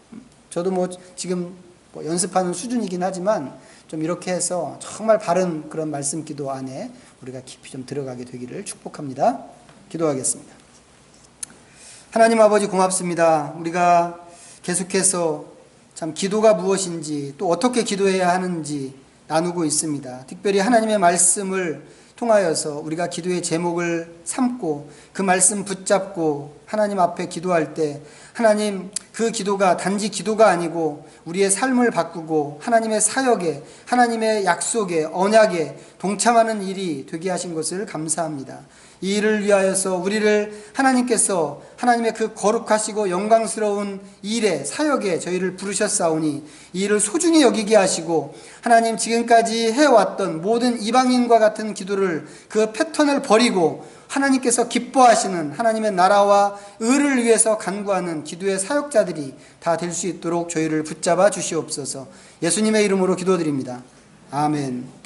저도 지금 연습하는 수준이긴 하지만 좀 이렇게 해서 정말 바른 그런 말씀 기도 안에 우리가 깊이 좀 들어가게 되기를 축복합니다. 기도하겠습니다. 하나님 아버지 고맙습니다. 우리가 계속해서 참 기도가 무엇인지 또 어떻게 기도해야 하는지 나누고 있습니다. 특별히 하나님의 말씀을 통하여서 우리가 기도의 제목을 삼고 그 말씀 붙잡고 하나님 앞에 기도할 때, 하나님 그 기도가 단지 기도가 아니고 우리의 삶을 바꾸고 하나님의 사역에, 하나님의 약속에, 언약에 동참하는 일이 되게 하신 것을 감사합니다. 이 일을 위하여서 우리를 하나님께서 하나님의 그 거룩하시고 영광스러운 일에, 사역에 저희를 부르셨사오니 이 일을 소중히 여기게 하시고, 하나님 지금까지 해왔던 모든 이방인과 같은 기도를, 그 패턴을 버리고 하나님께서 기뻐하시는 하나님의 나라와 의를 위해서 간구하는 기도의 사역자들이 다 될 수 있도록 저희를 붙잡아 주시옵소서. 예수님의 이름으로 기도드립니다. 아멘.